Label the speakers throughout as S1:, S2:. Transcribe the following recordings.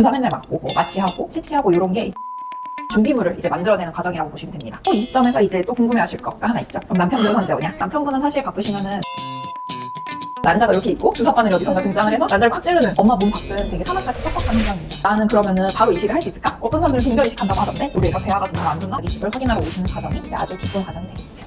S1: 주사 맨날 맞고 뭐 마취하고 채취하고 이런 게 준비물을 이제 만들어내는 과정이라고 보시면 됩니다. 또 이 시점에서 이제 또 궁금해하실 거가 하나 있죠. 그럼 남편분은 언제 오냐? 남편분은 사실 바쁘시면은 난자가 이렇게 있고 주사바늘이 어디선가 등장을 해서 난자를 콱 찌르는 엄마 몸 밖은 되게 사막같이 척박한 현상입니다. 나는 그러면은 바로 이식을 할 수 있을까? 어떤 사람들은 동결 이식 한다고 하던데 우리 애가 배아가 너무 안 좋나? 이식을 확인하러 오시는 과정이 이제 아주 기쁜 과정이 되겠죠.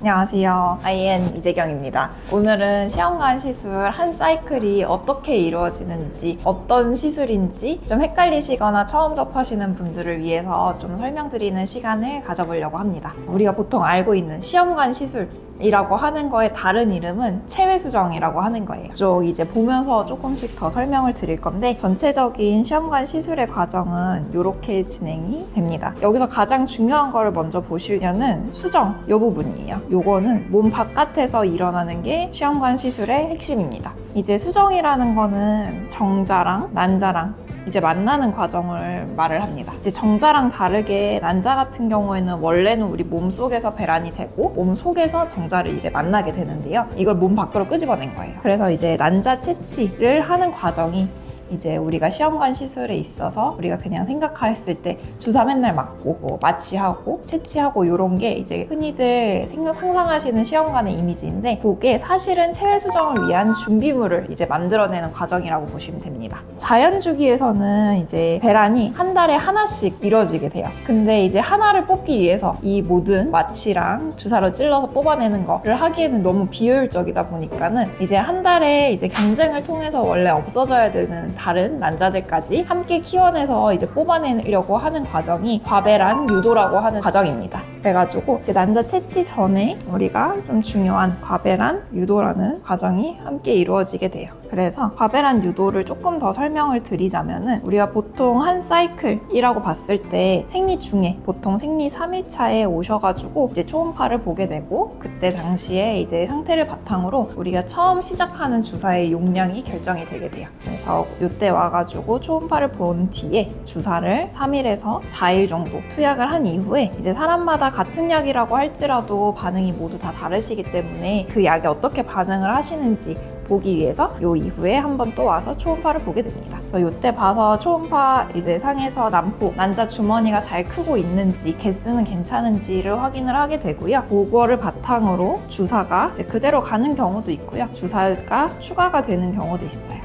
S1: 안녕하세요. IN 이재경입니다. 오늘은 시험관 시술 한 사이클이 어떻게 이루어지는지, 어떤 시술인지 좀 헷갈리시거나 처음 접하시는 분들을 위해서 좀 설명드리는 시간을 가져보려고 합니다. 우리가 보통 알고 있는 시험관 시술 이라고 하는 거의 다른 이름은 체외수정이라고 하는 거예요. 쭉 이제 보면서 조금씩 더 설명을 드릴 건데 전체적인 시험관 시술의 과정은 이렇게 진행이 됩니다. 여기서 가장 중요한 거를 먼저 보시려는 수정 이 부분이에요. 요거는 몸 바깥에서 일어나는 게 시험관 시술의 핵심입니다. 이제 수정이라는 거는 정자랑 난자랑 이제 만나는 과정을 말을 합니다. 이제 정자랑 다르게 난자 같은 경우에는 원래는 우리 몸 속에서 배란이 되고 몸 속에서 정자를 이제 만나게 되는데요. 이걸 몸 밖으로 끄집어낸 거예요. 그래서 이제 난자 채취를 하는 과정이 이제 우리가 시험관 시술에 있어서 우리가 그냥 생각했을 때 주사 맨날 맞고 뭐 마취하고 채취하고 이런 게 이제 흔히들 상상하시는 시험관의 이미지인데 그게 사실은 체외 수정을 위한 준비물을 이제 만들어내는 과정이라고 보시면 됩니다. 자연 주기에서는 이제 배란이 한 달에 하나씩 이루어지게 돼요. 근데 이제 하나를 뽑기 위해서 이 모든 마취랑 주사로 찔러서 뽑아내는 거를 하기에는 너무 비효율적이다 보니까는 이제 한 달에 이제 경쟁을 통해서 원래 없어져야 되는 다른 난자들까지 함께 키워내서 이제 뽑아내려고 하는 과정이 과배란 유도라고 하는 과정입니다. 그래가지고 이제 난자 채취 전에 우리가 좀 중요한 과배란 유도라는 과정이 함께 이루어지게 돼요. 그래서 과배란 유도를 조금 더 설명을 드리자면은 우리가 보통 한 사이클이라고 봤을 때 생리 중에 보통 생리 3일차에 오셔가지고 이제 초음파를 보게 되고 그때 당시에 이제 상태를 바탕으로 우리가 처음 시작하는 주사의 용량이 결정이 되게 돼요. 그래서 이때 와가지고 초음파를 본 뒤에 주사를 3일에서 4일 정도 투약을 한 이후에 이제 사람마다 같은 약이라고 할지라도 반응이 모두 다 다르시기 때문에 그 약에 어떻게 반응을 하시는지 보기 위해서 요 이후에 한번 또 와서 초음파를 보게 됩니다. 그래서 요때 봐서 초음파 이제 상에서 난포, 난자 주머니가 잘 크고 있는지 개수는 괜찮은지를 확인을 하게 되고요. 그거를 바탕으로 주사가 이제 그대로 가는 경우도 있고요. 주사가 추가가 되는 경우도 있어요.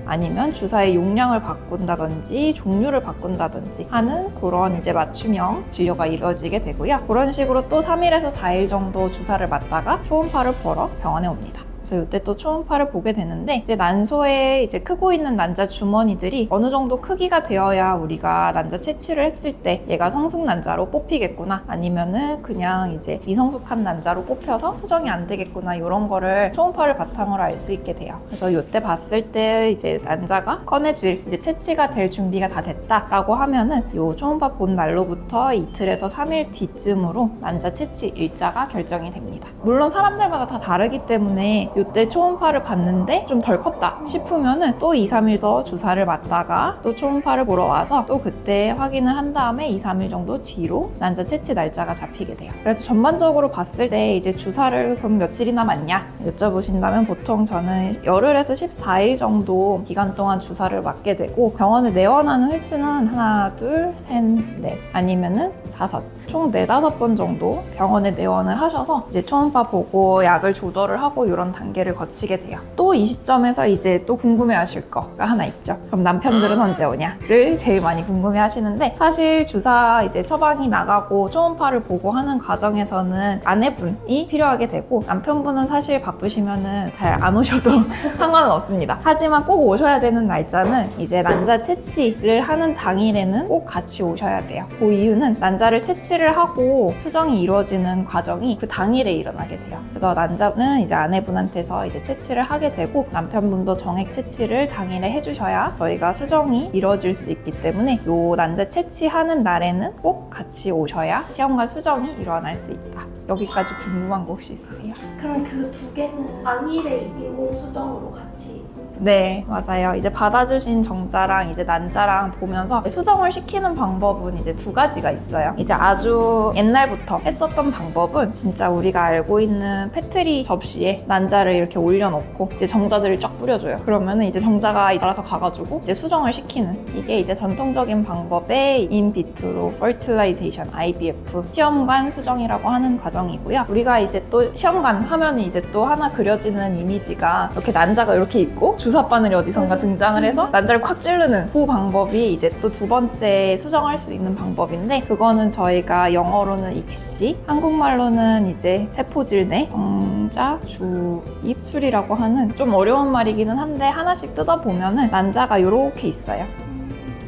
S1: 아니면 주사의 용량을 바꾼다든지 종류를 바꾼다든지 하는 그런 이제 맞춤형 진료가 이루어지게 되고요. 그런 식으로 또 3일에서 4일 정도 주사를 맞다가 초음파를 보러 병원에 옵니다. 그래서 이때 또 초음파를 보게 되는데 이제 난소에 이제 크고 있는 난자 주머니들이 어느 정도 크기가 되어야 우리가 난자 채취를 했을 때 얘가 성숙 난자로 뽑히겠구나 아니면은 그냥 이제 미성숙한 난자로 뽑혀서 수정이 안 되겠구나 이런 거를 초음파를 바탕으로 알 수 있게 돼요. 그래서 이때 봤을 때 이제 난자가 꺼내질 이제 채취가 될 준비가 다 됐다라고 하면은 요 초음파 본 날로부터 이틀에서 3일 뒤쯤으로 난자 채취 일자가 결정이 됩니다. 물론 사람들마다 다 다르기 때문에 이때 초음파를 봤는데 좀 덜 컸다 싶으면은 또 2, 3일 더 주사를 맞다가 또 초음파를 보러 와서 또 그때 확인을 한 다음에 2, 3일 정도 뒤로 난자 채취 날짜가 잡히게 돼요. 그래서 전반적으로 봤을 때 이제 주사를 그럼 며칠이나 맞냐 여쭤보신다면 보통 저는 열흘에서 14일 정도 기간 동안 주사를 맞게 되고 병원에 내원하는 횟수는 하나, 둘, 셋, 넷 아니면은 5, 총 4, 5번 정도 병원에 내원을 하셔서 이제 초음파 보고 약을 조절을 하고 이런 단계를 거치게 돼요. 또 이 시점에서 이제 또 궁금해 하실 거가 하나 있죠. 그럼 남편들은 언제 오냐를 제일 많이 궁금해 하시는데 사실 주사 이제 처방이 나가고 초음파를 보고 하는 과정에서는 아내분이 필요하게 되고 남편분은 사실 바쁘시면은 잘 안 오셔도 상관은 없습니다. 하지만 꼭 오셔야 되는 날짜는 이제 난자 채취를 하는 당일에는 꼭 같이 오셔야 돼요. 그 이유는 난자를 채취를 하고 수정이 이루어지는 과정이 그 당일에 일어나게 돼요. 그래서 난자는 이제 아내분한테서 이제 채취를 하게 되고 남편분도 정액 채취를 당일에 해주셔야 저희가 수정이 이루어질 수 있기 때문에 요 난자 채취하는 날에는 꼭 같이 오셔야 시험관 수정이 일어날 수 있다. 여기까지 궁금한 거 혹시 있으세요?
S2: 그럼 그 두 개는 당일에 인공 수정으로 같이
S1: 네, 맞아요. 이제 받아주신 정자랑 이제 난자랑 보면서 수정을 시키는 방법은 이제 두 가지가 있어요. 이제 아주 옛날부터 했었던 방법은 진짜 우리가 알고 있는 페트리 접시에 난자를 이렇게 올려놓고 이제 정자들을 쫙 뿌려줘요. 그러면은 이제 정자가 알아서 가가지고 이제 수정을 시키는, 이게 이제 전통적인 방법의 인비트로 퍼틸라이제이션 IVF 시험관 수정이라고 하는 과정이고요. 우리가 이제 또 시험관 하면은 이제 또 하나 그려지는 이미지가 이렇게 난자가 이렇게 있고 주사 바늘이 어디선가 등장을 해서 난자를 콱 찌르는 그 방법이 이제 또 두 번째 수정할 수 있는 방법인데, 그거는 저희가 영어로는 익시, 한국말로는 이제 세포질내 정자 주입술이라고 하는 좀 어려운 말이기는 한데 하나씩 뜯어보면은 난자가 이렇게 있어요.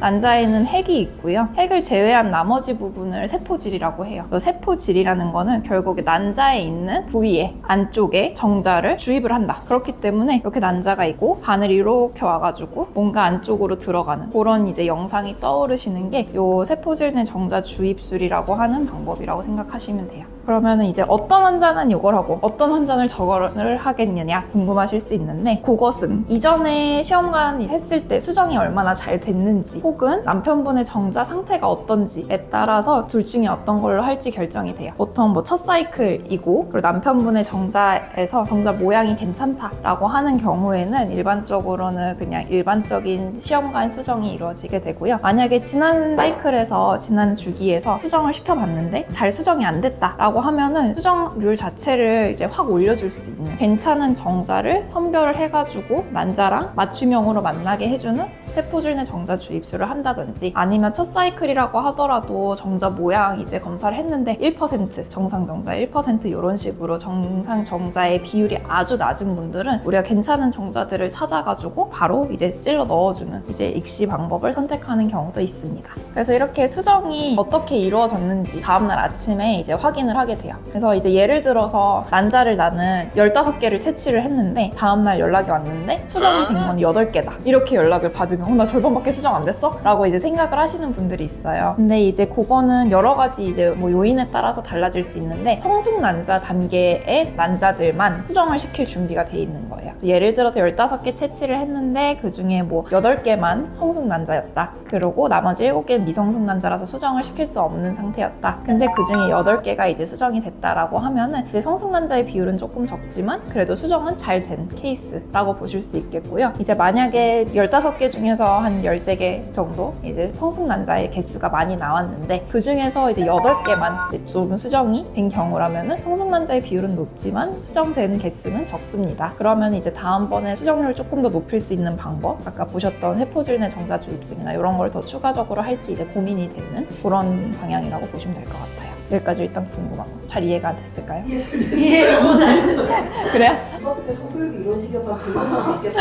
S1: 난자에는 핵이 있고요. 핵을 제외한 나머지 부분을 세포질이라고 해요. 세포질이라는 거는 결국에 난자에 있는 부위에 안쪽에 정자를 주입을 한다. 그렇기 때문에 이렇게 난자가 있고 바늘이 이렇게 와가지고 뭔가 안쪽으로 들어가는 그런 이제 영상이 떠오르시는 게 이 세포질 내 정자 주입술이라고 하는 방법이라고 생각하시면 돼요. 그러면은 이제 어떤 환자는 이걸 하고 어떤 환자는 저거를 하겠느냐 궁금하실 수 있는데, 그것은 이전에 시험관 했을 때 수정이 얼마나 잘 됐는지 혹은 남편분의 정자 상태가 어떤지에 따라서 둘 중에 어떤 걸로 할지 결정이 돼요. 보통 뭐 첫 사이클이고 그리고 남편분의 정자에서 정자 모양이 괜찮다라고 하는 경우에는 일반적으로는 그냥 일반적인 시험관 수정이 이루어지게 되고요. 만약에 지난 사이클에서 지난 주기에서 수정을 시켜봤는데 잘 수정이 안 됐다라고 하면은 수정률 자체를 이제 확 올려줄 수 있는 괜찮은 정자를 선별을 해가지고 난자랑 맞춤형으로 만나게 해주는 세포질 내 정자 주입술을 한다든지, 아니면 첫 사이클이라고 하더라도 정자 모양 이제 검사를 했는데 1% 정상 정자 1% 이런 식으로 정상 정자의 비율이 아주 낮은 분들은 우리가 괜찮은 정자들을 찾아가지고 바로 이제 찔러 넣어주는 이제 익시 방법을 선택하는 경우도 있습니다. 그래서 이렇게 수정이 어떻게 이루어졌는지 다음날 아침에 이제 확인을 하게 돼요. 그래서 이제 예를 들어서 난자를 나는 15개를 채취를 했는데 다음날 연락이 왔는데 수정이 된 건 8개다. 이렇게 연락을 받으면 나 절반밖에 수정 안 됐어? 라고 이제 생각을 하시는 분들이 있어요. 근데 이제 그거는 여러 가지 이제 뭐 요인에 따라서 달라질 수 있는데 성숙 난자 단계의 난자들만 수정을 시킬 준비가 돼 있는 거예요. 예를 들어서 15개 채취를 했는데 그 중에 뭐 8개만 성숙 난자였다. 그리고 나머지 7개는 미성숙 난자라서 수정을 시킬 수 없는 상태였다. 근데 그 중에 8개가 이제 수정이 됐다라고 하면은 이제 성숙 난자의 비율은 조금 적지만 그래도 수정은 잘 된 케이스라고 보실 수 있겠고요. 이제 만약에 15개 중에서 한 13개 정도 이제 성숙 난자의 개수가 많이 나왔는데 그 중에서 이제 8개만 이제 좀 수정이 된 경우라면은 성숙 난자의 비율은 높지만 수정된 개수는 적습니다. 그러면 이제 다음번에 수정률을 조금 더 높일 수 있는 방법, 아까 보셨던 세포질 내 정자 주입술이나 이런 걸 더 추가적으로 할지 이제 고민이 되는 그런 방향이라고 보시면 될 것 같아요. 여기까지 일단 궁금한 거 잘 이해가 됐을까요?
S2: 이해가 너무 잘 됐어요.
S1: 그래요?
S2: 어떻게 성교육이 이런 식이었다고 들을 수도 있겠다.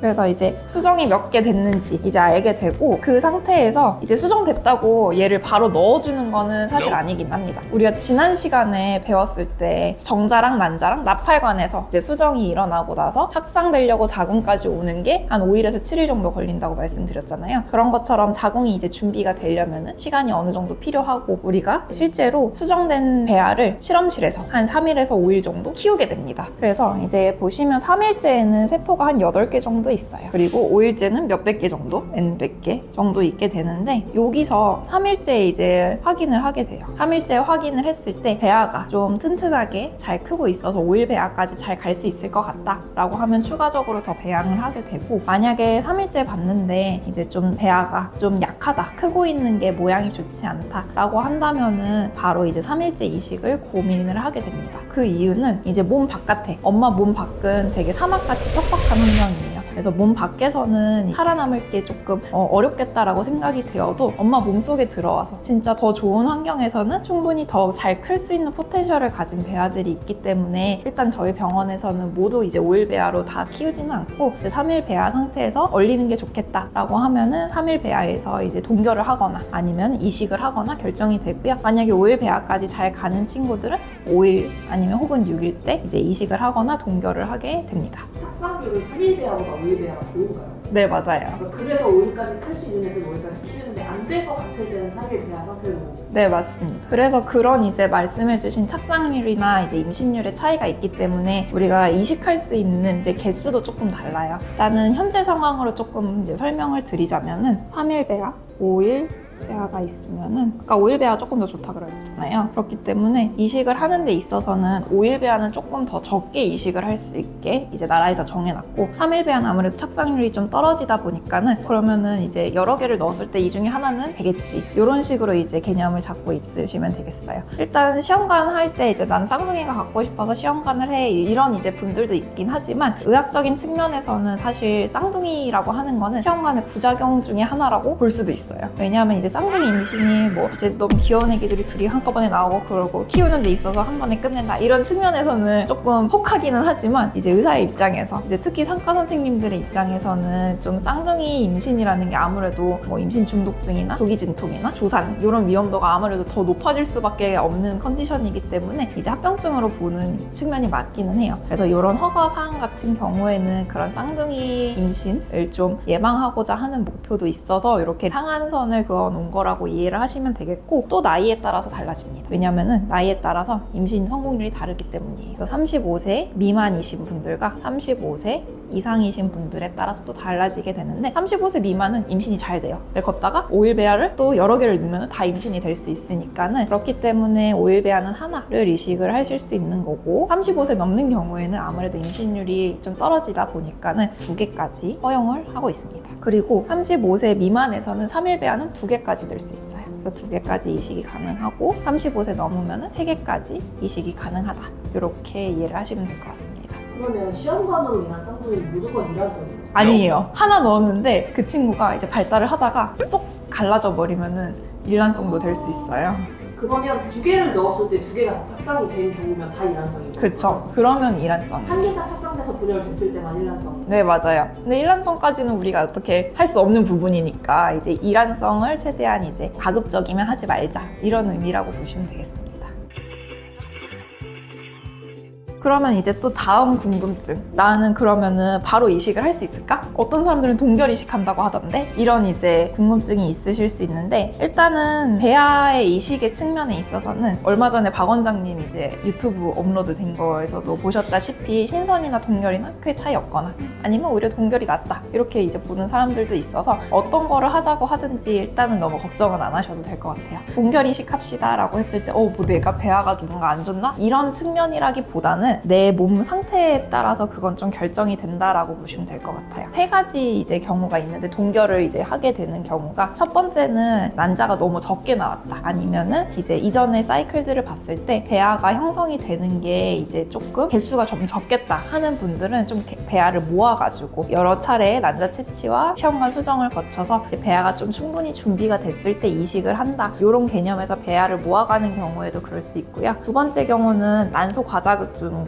S1: 그래서 이제 수정이 몇 개 됐는지 이제 알게 되고, 그 상태에서 이제 수정됐다고 얘를 바로 넣어주는 거는 사실 아니긴 합니다. 우리가 지난 시간에 배웠을 때 정자랑 난자랑 나팔관에서 이제 수정이 일어나고 나서 착상되려고 자궁까지 오는 게 한 5일에서 7일 정도 걸린다고 말씀드렸잖아요. 그런 것처럼 자궁이 이제 준비가 되려면 시간이 어느 정도 필요하고, 우리가 실제로 수정된 배아를 실험실에서 한 3일에서 5일 정도 키우게 됩니다. 그래서 이제 보시면 3일째에는 세포가 한 8개 정도 있어요. 그리고 5일째는 몇백 개 정도, n백 개 정도 있게 되는데, 여기서 3일째 이제 확인을 하게 돼요. 3일째 확인을 했을 때 배아가 좀 튼튼하게 잘 크고 있어서 5일 배아까지 잘 갈 수 있을 것 같다 라고 하면 추가적으로 더 배양을 하게 되고, 만약에 3일째 봤는데 이제 좀 배아가 좀 약하다, 크고 있는 게 모양이 좋지 않다 라고 한다면은 바로 이제 3일째 이식을 고민을 하게 됩니다. 그 이유는 이제 몸 바깥에, 엄마 몸 밖은 되게 사막같이 척박한 환경이에요. 그래서 몸 밖에서는 살아남을 게 조금 어렵겠다라고 생각이 되어도 엄마 몸속에 들어와서 진짜 더 좋은 환경에서는 충분히 더 잘 클 수 있는 포텐셜을 가진 배아들이 있기 때문에, 일단 저희 병원에서는 모두 이제 5일 배아로 다 키우지는 않고 3일 배아 상태에서 얼리는 게 좋겠다라고 하면은 3일 배아에서 이제 동결을 하거나 아니면 이식을 하거나 결정이 되고요. 만약에 5일 배아까지 잘 가는 친구들은 5일 아니면 혹은 6일 때 이제 이식을 하거나 동결을 하게 됩니다.
S2: 착상률은 3일 배하고 오일배아가 좋은가요?
S1: 네, 맞아요.
S2: 그래서 5일까지 클 수 있는 애들은 5일까지 키우는데 안 될 것 같을 때는 3일 배아 상태로.
S1: 네, 맞습니다. 그래서 그런 이제 말씀해주신 착상률이나 이제 임신율의 차이가 있기 때문에 우리가 이식할 수 있는 이제 개수도 조금 달라요. 일단은 현재 상황으로 조금 이제 설명을 드리자면은 3일 배아, 5일 배아가 있으면은 아까 5일 배아 조금 더 좋다 그랬잖아요. 그렇기 때문에 이식을 하는 데 있어서는 5일 배아는 조금 더 적게 이식을 할 수 있게 이제 나라에서 정해놨고 3일 배아는 아무래도 착상률이 좀 떨어지다 보니까는 그러면은 이제 여러 개를 넣었을 때 이 중에 하나는 되겠지 이런 식으로 이제 개념을 잡고 있으시면 되겠어요. 일단 시험관 할 때 이제 난 쌍둥이가 갖고 싶어서 시험관을 해 이런 이제 분들도 있긴 하지만 의학적인 측면에서는 사실 쌍둥이라고 하는 거는 시험관의 부작용 중에 하나라고 볼 수도 있어요. 왜냐하면 이제 쌍둥이 임신이 뭐 이제 너무 귀여운 애기들이 둘이 한꺼번에 나오고 그러고 키우는 데 있어서 한 번에 끝낸다 이런 측면에서는 조금 혹하기는 하지만 이제 의사의 입장에서 이제 특히 상과 선생님들의 입장에서는 좀 쌍둥이 임신이라는 게 아무래도 뭐 임신 중독증이나 조기 진통이나 조산 이런 위험도가 아무래도 더 높아질 수밖에 없는 컨디션이기 때문에 이제 합병증으로 보는 측면이 맞기는 해요. 그래서 이런 허가 사항 같은 경우에는 그런 쌍둥이 임신을 좀 예방하고자 하는 목표도 있어서 이렇게 상한선을 그어놓은 거라고 이해를 하시면 되겠고 또 나이에 따라서 달라집니다. 왜냐면은 나이에 따라서 임신 성공률이 다르기 때문이에요. 35세 미만이신 분들과 35세 이상이신 분들에 따라서 또 달라지게 되는데 35세 미만은 임신이 잘 돼요. 근데 걷다가 5일 배아를 또 여러 개를 넣으면 다 임신이 될 수 있으니까는 그렇기 때문에 5일 배아는 하나를 이식을 하실 수 있는 거고 35세 넘는 경우에는 아무래도 임신율이 좀 떨어지다 보니까는 2개까지 허용을 하고 있습니다. 그리고 35세 미만에서는 3일 배아는 2개까지 될 수 있어요. 2개까지 이식이 가능하고 35세 넘으면 3개까지 이식이 가능하다. 이렇게 이해를 하시면 될 것 같습니다.
S2: 그러면 시험관으로 인한 쌍둥이는 무조건 일환성이에요?
S1: 아니에요. 하나 넣었는데 그 친구가 이제 발달을 하다가 쏙 갈라져 버리면은 일란성도 될 수 있어요.
S2: 그러면 2개를 넣었을 때 2개가 착상이 된 경우면 다 일환성이에요?
S1: 그쵸. 그러면 일란성.
S2: 한 개가 착상돼서 분열됐을 때만 일환성.
S1: 네, 맞아요. 근데 일란성까지는 우리가 어떻게 할 수 없는 부분이니까 이제 일란성을 최대한 이제 가급적이면 하지 말자 이런 의미라고 보시면 되겠습니다. 그러면 이제 또 다음 궁금증. 나는 그러면은 바로 이식을 할 수 있을까? 어떤 사람들은 동결 이식한다고 하던데 이런 이제 궁금증이 있으실 수 있는데 일단은 배아의 이식의 측면에 있어서는 얼마 전에 박 원장님 이제 유튜브 업로드 된 거에서도 보셨다시피 신선이나 동결이나 크게 차이 없거나 아니면 오히려 동결이 낫다 이렇게 이제 보는 사람들도 있어서 어떤 거를 하자고 하든지 일단은 너무 걱정은 안 하셔도 될 것 같아요. 동결 이식 합시다 라고 했을 때 뭐 내가 배아가 뭔가 안 좋나? 이런 측면이라기보다는 내 몸 상태에 따라서 그건 좀 결정이 된다라고 보시면 될 것 같아요. 3가지 이제 경우가 있는데 동결을 이제 하게 되는 경우가 첫 번째는 난자가 너무 적게 나왔다. 아니면은 이제 이전의 사이클들을 봤을 때 배아가 형성이 되는 게 이제 조금 개수가 좀 적겠다 하는 분들은 좀 배아를 모아가지고 여러 차례 난자 채취와 시험관 수정을 거쳐서 이제 배아가 좀 충분히 준비가 됐을 때 이식을 한다. 이런 개념에서 배아를 모아가는 경우에도 그럴 수 있고요. 두 번째 경우는 난소 과자극 증후군이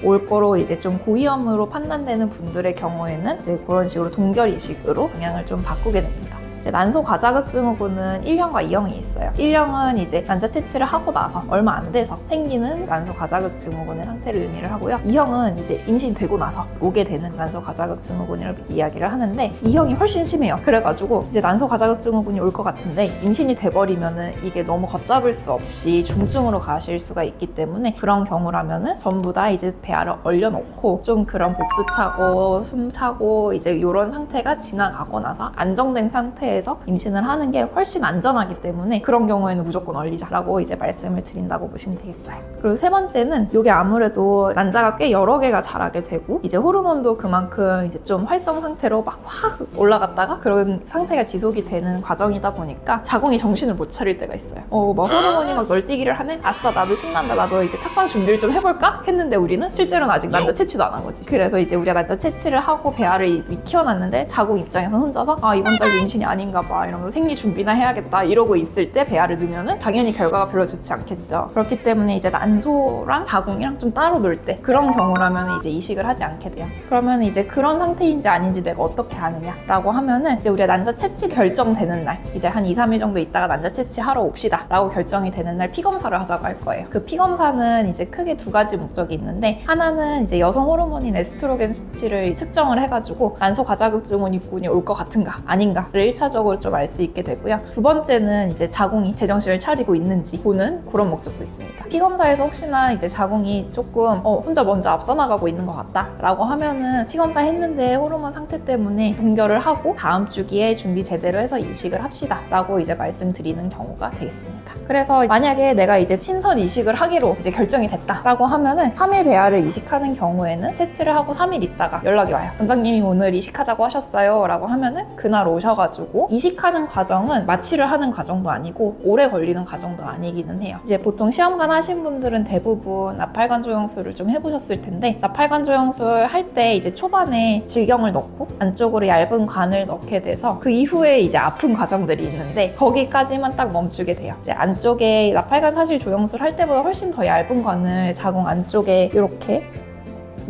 S1: 올 거로 이제 좀 고위험으로 판단되는 분들의 경우에는 이제 그런 식으로 동결 이식으로 방향을 좀 바꾸게 됩니다. 난소 과자극 증후군은 1형과 2형이 있어요. 1형은 이제 난자 채취를 하고 나서 얼마 안 돼서 생기는 난소 과자극 증후군의 상태를 의미를 하고요. 2형은 이제 임신되고 나서 오게 되는 난소 과자극 증후군을 이야기를 하는데 2형이 훨씬 심해요. 그래가지고 이제 난소 과자극 증후군이 올 것 같은데 임신이 돼버리면은 이게 너무 걷잡을 수 없이 중증으로 가실 수가 있기 때문에 그런 경우라면은 전부 다 이제 배아를 얼려놓고 좀 그런 복수 차고 숨 차고 이제 이런 상태가 지나가고 나서 안정된 상태에서 임신을 하는 게 훨씬 안전하기 때문에 그런 경우에는 무조건 얼리자라고 이제 말씀을 드린다고 보시면 되겠어요. 그리고 세 번째는 이게 아무래도 난자가 꽤 여러 개가 자라게 되고 이제 호르몬도 그만큼 이제 좀 활성 상태로 막 확 올라갔다가 그런 상태가 지속이 되는 과정이다 보니까 자궁이 정신을 못 차릴 때가 있어요. 막 호르몬이 막 널뛰기를 하네? 아싸 나도 신난다. 나도 이제 착상 준비를 좀 해볼까? 했는데 우리는 실제로는 아직 난자 채취도 안 한 거지. 그래서 이제 우리가 난자 채취를 하고 배아를 키워놨는데 자궁 입장에서 혼자서 이번 달도 임신이 아니 아닌가 봐 이러면서 생리 준비나 해야겠다 이러고 있을 때 배아를 넣으면은 당연히 결과가 별로 좋지 않겠죠. 그렇기 때문에 이제 난소랑 자궁이랑 좀 따로 놀 때 그런 경우라면 이제 이식을 하지 않게 돼요. 그러면 이제 그런 상태인지 아닌지 내가 어떻게 아느냐라고 하면은 이제 우리가 난자 채취 결정되는 날 이제 한 2, 3일 정도 있다가 난자 채취하러 옵시다 라고 결정이 되는 날 피검사를 하자고 할 거예요. 그 피검사는 이제 크게 두 가지 목적이 있는데 하나는 이제 여성 호르몬인 에스트로겐 수치를 측정을 해가지고 난소 과자극 증후군이 올 것 같은가 아닌가를 1차적으로 좀 알 수 있게 되고요. 두 번째는 이제 자궁이 제정신을 차리고 있는지 보는 그런 목적도 있습니다. 피검사에서 혹시나 이제 자궁이 조금 혼자 먼저 앞서 나가고 있는 것 같다 라고 하면은 피검사 했는데 호르몬 상태 때문에 동결을 하고 다음 주기에 준비 제대로 해서 이식을 합시다 라고 이제 말씀드리는 경우가 되겠습니다. 그래서 만약에 내가 이제 친선 이식을 하기로 이제 결정이 됐다 라고 하면은 3일 배아를 이식하는 경우에는 채취를 하고 3일 있다가 연락이 와요. 원장님이 오늘 이식하자고 하셨어요 라고 하면은 그날 오셔가지고 이식하는 과정은 마취를 하는 과정도 아니고 오래 걸리는 과정도 아니기는 해요. 이제 보통 시험관 하신 분들은 대부분 나팔관 조영술을 좀 해보셨을 텐데 나팔관 조영술 할 때 이제 초반에 질경을 넣고 안쪽으로 얇은 관을 넣게 돼서 그 이후에 이제 아픈 과정들이 있는데 거기까지만 딱 멈추게 돼요. 이제 안쪽에 나팔관 사실 조영술 할 때보다 훨씬 더 얇은 관을 자궁 안쪽에 이렇게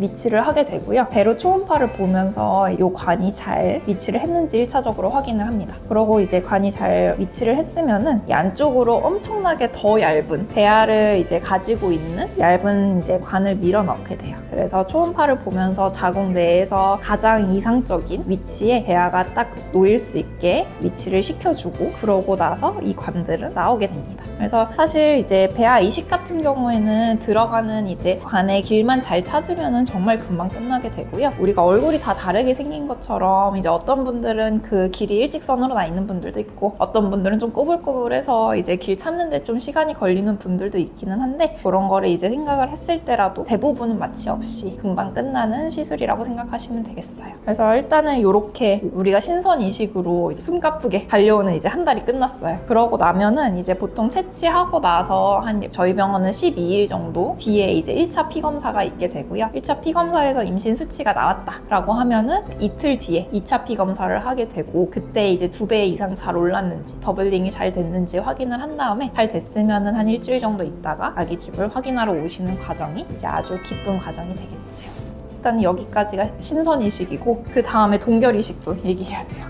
S1: 위치를 하게 되고요. 배로 초음파를 보면서 이 관이 잘 위치를 했는지 1차적으로 확인을 합니다. 그러고 이제 관이 잘 위치를 했으면은 이 안쪽으로 엄청나게 더 얇은 배아를 이제 가지고 있는 얇은 이제 관을 밀어 넣게 돼요. 그래서 초음파를 보면서 자궁 내에서 가장 이상적인 위치에 배아가 딱 놓일 수 있게 위치를 시켜주고 그러고 나서 이 관들은 나오게 됩니다. 그래서 사실 이제 배아 이식 같은 경우에는 들어가는 이제 관의 길만 잘 찾으면은 정말 금방 끝나게 되고요. 우리가 얼굴이 다 다르게 생긴 것처럼 이제 어떤 분들은 그 길이 일직선으로 나 있는 분들도 있고 어떤 분들은 좀 꼬불꼬불해서 이제 길 찾는데 좀 시간이 걸리는 분들도 있기는 한데 그런 거를 이제 생각을 했을 때라도 대부분은 마취 없이 금방 끝나는 시술이라고 생각하시면 되겠어요. 그래서 일단은 이렇게 우리가 신선 이식으로 숨가쁘게 달려오는 이제 한 달이 끝났어요. 그러고 나면은 이제 보통 채취하고 나서 한 저희 병원은 12일 정도 뒤에 이제 1차 피검사가 있게 되고요. 1차 피검사에서 임신 수치가 나왔다라고 하면은 이틀 뒤에 2차 피검사를 하게 되고 그때 이제 2배 이상 잘 올랐는지 더블링이 잘 됐는지 확인을 한 다음에 잘 됐으면은 한 일주일 정도 있다가 아기집을 확인하러 오시는 과정이 이제 아주 기쁜 과정이 되겠죠. 일단 여기까지가 신선 이식이고 그 다음에 동결 이식도 얘기해야 돼요.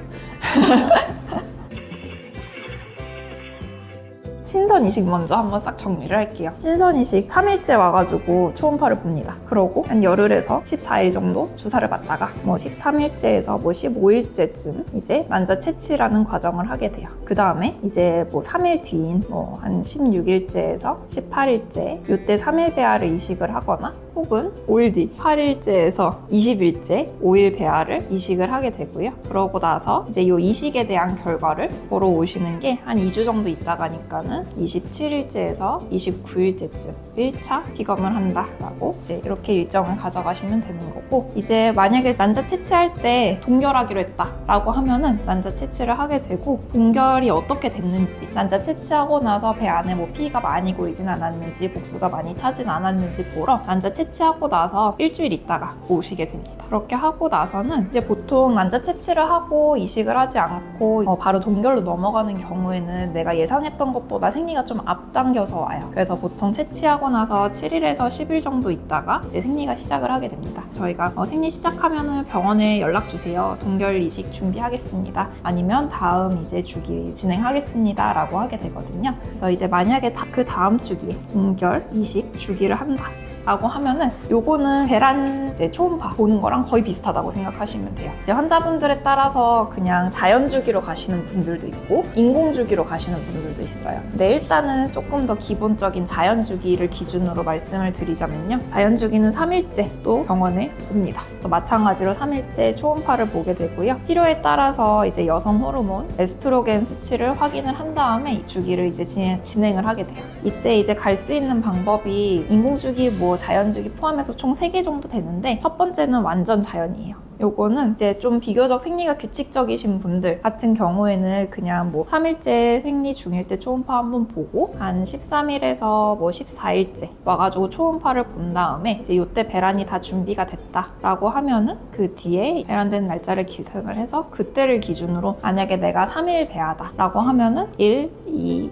S1: 신선 이식 먼저 한번 싹 정리를 할게요. 신선 이식 3일째 와가지고 초음파를 봅니다. 그러고 한 열흘에서 14일 정도 주사를 맞다가 뭐 13일째에서 뭐 15일째쯤 이제 난자 채취라는 과정을 하게 돼요. 그 다음에 이제 뭐 3일 뒤인 뭐 한 16일째에서 18일째 요때 3일 배아를 이식을 하거나 혹은 5일 뒤 8일째에서 20일째 5일 배아를 이식을 하게 되고요. 그러고 나서 이제 이 이식에 대한 결과를 보러 오시는 게 한 2주 정도 있다가니까는 27일째에서 29일째쯤 1차 피검을 한다라고 이제 이렇게 일정을 가져가시면 되는 거고 이제 만약에 난자 채취할 때 동결하기로 했다라고 하면은 난자 채취를 하게 되고 동결이 어떻게 됐는지 난자 채취하고 나서 배 안에 뭐 피가 많이 고이진 않았는지 복수가 많이 차진 않았는지 보러 난자 채취하고 나서 일주일 있다가 오시게 됩니다. 그렇게 하고 나서는 이제 보통 난자 채취를 하고 이식을 하지 않고 바로 동결로 넘어가는 경우에는 내가 예상했던 것보다 생리가 좀 앞당겨서 와요. 그래서 보통 채취하고 나서 7일에서 10일 정도 있다가 이제 생리가 시작을 하게 됩니다. 저희가 생리 시작하면은 병원에 연락 주세요. 동결 이식 준비하겠습니다. 아니면 다음 이제 주기 진행하겠습니다. 라고 하게 되거든요. 그래서 이제 만약에 그 다음 주기에 동결 이식 주기를 한다. 라고 하면은 요거는 배란 이제 초음파 보는 거랑 거의 비슷하다고 생각하시면 돼요. 이제 환자분들에 따라서 그냥 자연주기로 가시는 분들도 있고 인공주기로 가시는 분들도 있어요. 근데 일단은 조금 더 기본적인 자연주기를 기준으로 말씀을 드리자면요. 자연주기는 3일째 또 병원에 옵니다. 그래서 마찬가지로 3일째 초음파를 보게 되고요. 필요에 따라서 이제 여성 호르몬 에스트로겐 수치를 확인을 한 다음에 이 주기를 이제 진행을 하게 돼요. 이때 이제 갈 수 있는 방법이 인공주기 뭐 자연주기 포함해서 총 3개 정도 되는데 첫 번째는 완전 자연이에요. 요거는 이제 좀 비교적 생리가 규칙적이신 분들 같은 경우에는 그냥 뭐 3일째 생리 중일 때 초음파 한번 보고 한 13일에서 뭐 14일째 와가지고 초음파를 본 다음에 이제 요때 배란이 다 준비가 됐다라고 하면은 그 뒤에 배란된 날짜를 기준을 해서 그때를 기준으로 만약에 내가 3일 배하다라고 하면은 1, 2,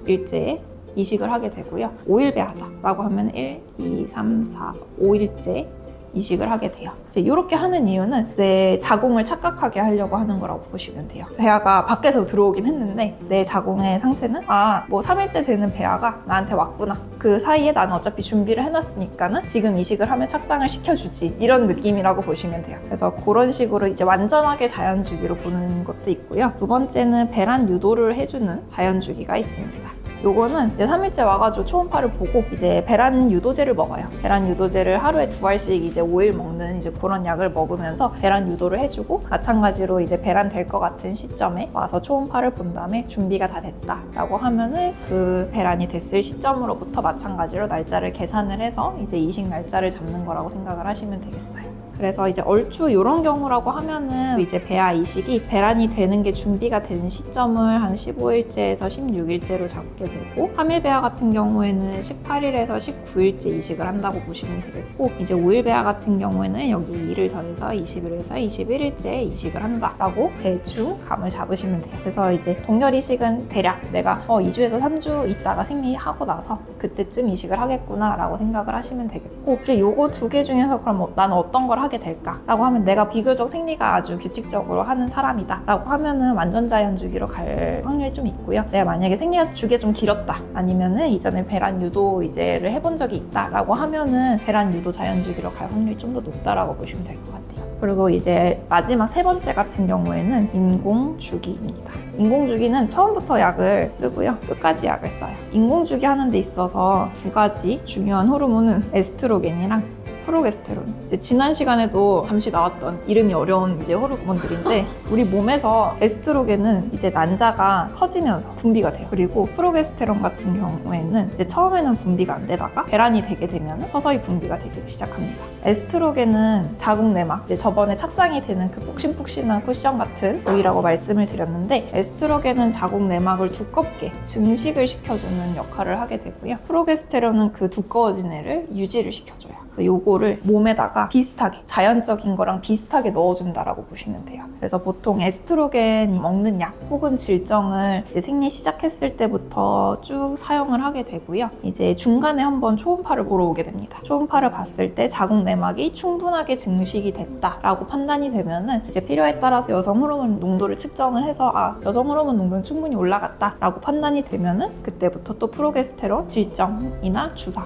S1: 3일째에 이식을 하게 되고요. 5일 배하다라고 하면 1, 2, 3, 4, 5일째 이식을 하게 돼요. 이제 이렇게 하는 이유는 내 자궁을 착각하게 하려고 하는 거라고 보시면 돼요. 배아가 밖에서 들어오긴 했는데 내 자궁의 상태는 뭐 3일째 되는 배아가 나한테 왔구나. 그 사이에 나는 어차피 준비를 해놨으니까는 지금 이식을 하면 착상을 시켜주지. 이런 느낌이라고 보시면 돼요. 그래서 그런 식으로 이제 완전하게 자연주기로 보는 것도 있고요. 두 번째는 배란 유도를 해주는 자연주기가 있습니다. 요거는 이제 3일째 와가지고 초음파를 보고 이제 배란 유도제를 먹어요. 배란 유도제를 하루에 2알씩 이제 5일 먹는 이제 그런 약을 먹으면서 배란 유도를 해주고 마찬가지로 이제 배란 될 것 같은 시점에 와서 초음파를 본 다음에 준비가 다 됐다라고 하면은 그 배란이 됐을 시점으로부터 마찬가지로 날짜를 계산을 해서 이제 이식 날짜를 잡는 거라고 생각을 하시면 되겠어요. 그래서 이제 얼추 이런 경우라고 하면은 이제 배아 이식이 배란이 되는 게 준비가 된 시점을 한 15일째에서 16일째로 잡게 되고 3일 배아 같은 경우에는 18일에서 19일째 이식을 한다고 보시면 되겠고 이제 5일 배아 같은 경우에는 여기 2를 더해서 20일에서 21일째 이식을 한다라고 대충 감을 잡으시면 돼요. 그래서 이제 동결 이식은 대략 내가 2주에서 3주 있다가 생리하고 나서 그때쯤 이식을 하겠구나 라고 생각을 하시면 되겠고 이제 요거 2개 중에서 그럼 나는 어떤 걸 하게 될까? 라고 하면 내가 비교적 생리가 아주 규칙적으로 하는 사람이다 라고 하면은 완전 자연주기로 갈 확률이 좀 있고요. 내가 만약에 생리가 주기가 좀 길었다 아니면은 이전에 배란 유도 이제를 해본 적이 있다 라고 하면은 배란 유도 자연주기로 갈 확률이 좀 더 높다라고 보시면 될 것 같아요. 그리고 이제 마지막 3번째 같은 경우에는 인공주기입니다. 인공주기는 처음부터 약을 쓰고요. 끝까지 약을 써요. 인공주기 하는 데 있어서 2가지 중요한 호르몬은 에스트로겐이랑 프로게스테론. 이제 지난 시간에도 잠시 나왔던 이름이 어려운 이제 호르몬들인데 우리 몸에서 에스트로겐은 이제 난자가 커지면서 분비가 돼요. 그리고 프로게스테론 같은 경우에는 이제 처음에는 분비가 안 되다가 배란이 되게 되면 서서히 분비가 되기 시작합니다. 에스트로겐은 자궁 내막, 이제 저번에 착상이 되는 그 푹신푹신한 쿠션 같은 부위라고 말씀을 드렸는데 에스트로겐은 자궁 내막을 두껍게 증식을 시켜주는 역할을 하게 되고요. 프로게스테론은 그 두꺼워진 애를 유지를 시켜줘요. 그래서 요거를 몸에다가 비슷하게 자연적인 거랑 비슷하게 넣어준다라고 보시면 돼요. 그래서 보통 에스트로겐 먹는 약 혹은 질정을 이제 생리 시작했을 때부터 쭉 사용을 하게 되고요. 이제 중간에 한번 초음파를 보러 오게 됩니다. 초음파를 봤을 때 자궁 내막이 충분하게 증식이 됐다라고 판단이 되면은 이제 필요에 따라서 여성 호르몬 농도를 측정을 해서 여성 호르몬 농도는 충분히 올라갔다라고 판단이 되면은 그때부터 또 프로게스테론 질정이나 주사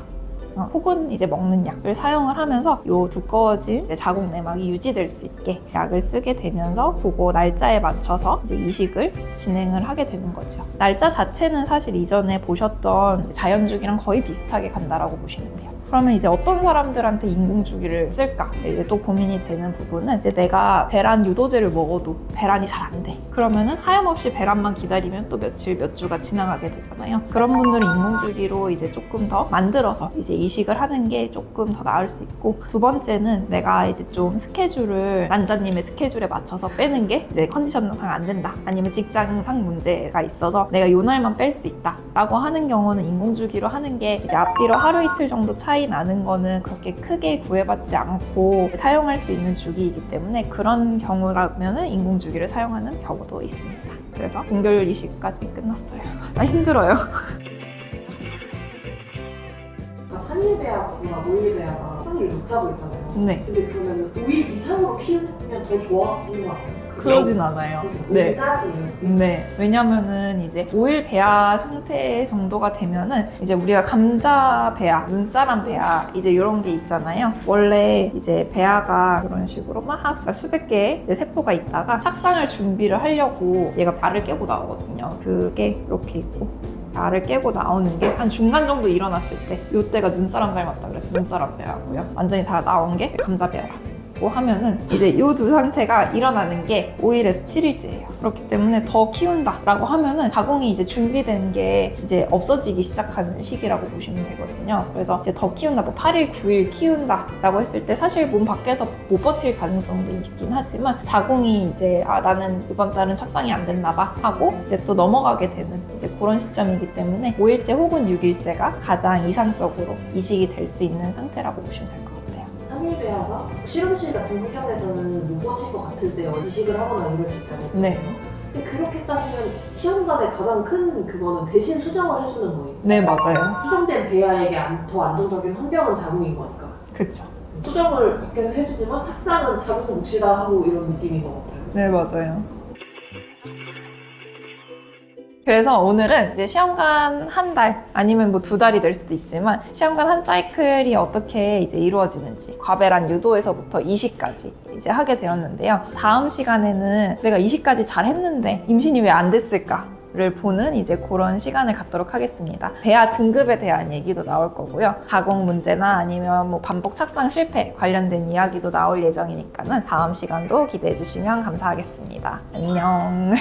S1: 혹은 이제 먹는 약을 사용을 하면서 요 두꺼워진 자궁 내막이 유지될 수 있게 약을 쓰게 되면서 그거 날짜에 맞춰서 이제 이식을 진행을 하게 되는 거죠. 날짜 자체는 사실 이전에 보셨던 자연주기랑 거의 비슷하게 간다라고 보시면 돼요. 그러면 이제 어떤 사람들한테 인공주기를 쓸까? 이제 또 고민이 되는 부분은 이제 내가 배란 유도제를 먹어도 배란이 잘 안 돼. 그러면은 하염없이 배란만 기다리면 또 며칠 몇 주가 지나가게 되잖아요. 그런 분들은 인공주기로 이제 조금 더 만들어서 이제 이식을 하는 게 조금 더 나을 수 있고 두 번째는 내가 이제 좀 스케줄을 난자님의 스케줄에 맞춰서 빼는 게 이제 컨디션상 안 된다. 아니면 직장상 문제가 있어서 내가 요 날만 뺄 수 있다. 라고 하는 경우는 인공주기로 하는 게 이제 앞뒤로 하루 이틀 정도 차이 나는 거는 그렇게 크게 구애받지 않고 사용할 수 있는 주기이기 때문에 그런 경우라면 인공주기를 사용하는 경우도 있습니다. 그래서 동결 이식까지 끝났어요. 힘들어요.
S2: 3일 배아가 5일 배아가 확률이 높다고 했잖아요.
S1: 네.
S2: 근데 그러면 5일 이상으로 키우면 더 좋아지는 거 아니에요?
S1: 그러진 않아요. 네.
S2: 5일까지.
S1: 네. 왜냐면은 이제 5일 배아 상태 정도가 되면은 이제 우리가 감자 배아, 눈사람 배아 이제 이런 게 있잖아요. 원래 이제 배아가 그런 식으로 막 수백 개의 세포가 있다가 착상을 준비를 하려고 얘가 알을 깨고 나오거든요. 그게 이렇게 있고 알을 깨고 나오는 게 한 중간 정도 일어났을 때 이때가 눈사람 닮았다 그래서 눈사람 배아고요. 완전히 다 나온 게 감자 배아. 있고 하면은 이제 이 두 상태가 일어나는 게 5일에서 7일째예요. 그렇기 때문에 더 키운다라고 하면은 가공이 이제 준비된 게 이제 없어지기 시작하는 시기라고 보시면 되거든요. 그래서 이제 더 키운다, 뭐 8일, 9일 키운다라고 했을 때 사실 몸 밖에서 못 버틸 가능성도 있긴 하지만 자궁이 이제 나는 이번 달은 착상이 안 됐나 봐 하고 이제 또 넘어가게 되는 이제 그런 시점이기 때문에 5일째 혹은 6일째가 가장 이상적으로 이식이 될 수 있는 상태라고 보시면 될 것 같아요.
S2: 3일 배아가 실험실 같은 환경에서는 못 버틸 것 같을 때 이식을 하거나 이럴 수 있다고 했잖아요.
S1: 네.
S2: 근데 그렇게 따지면 시험관의 가장 큰 그거는 대신 수정을 해주는 거예요.
S1: 네, 맞아요.
S2: 수정된 배아에게 더 안정적인 환경은 자궁인 거니까.
S1: 그쵸.
S2: 수정을 밖에서 해주지만 착상은 자궁 몫이다 하고 이런 느낌인 것 같아요.
S1: 네, 맞아요. 그래서 오늘은 이제 시험관 한 달 아니면 뭐 2달이 될 수도 있지만 시험관 한 사이클이 어떻게 이제 이루어지는지 과배란 유도에서부터 이식까지 이제 하게 되었는데요. 다음 시간에는 내가 이식까지 잘 했는데 임신이 왜 안 됐을까? 를 보는 이제 그런 시간을 갖도록 하겠습니다. 배아 등급에 대한 얘기도 나올 거고요. 가공 문제나 아니면 뭐 반복 착상 실패 관련된 이야기도 나올 예정이니까는 다음 시간도 기대해 주시면 감사하겠습니다. 안녕.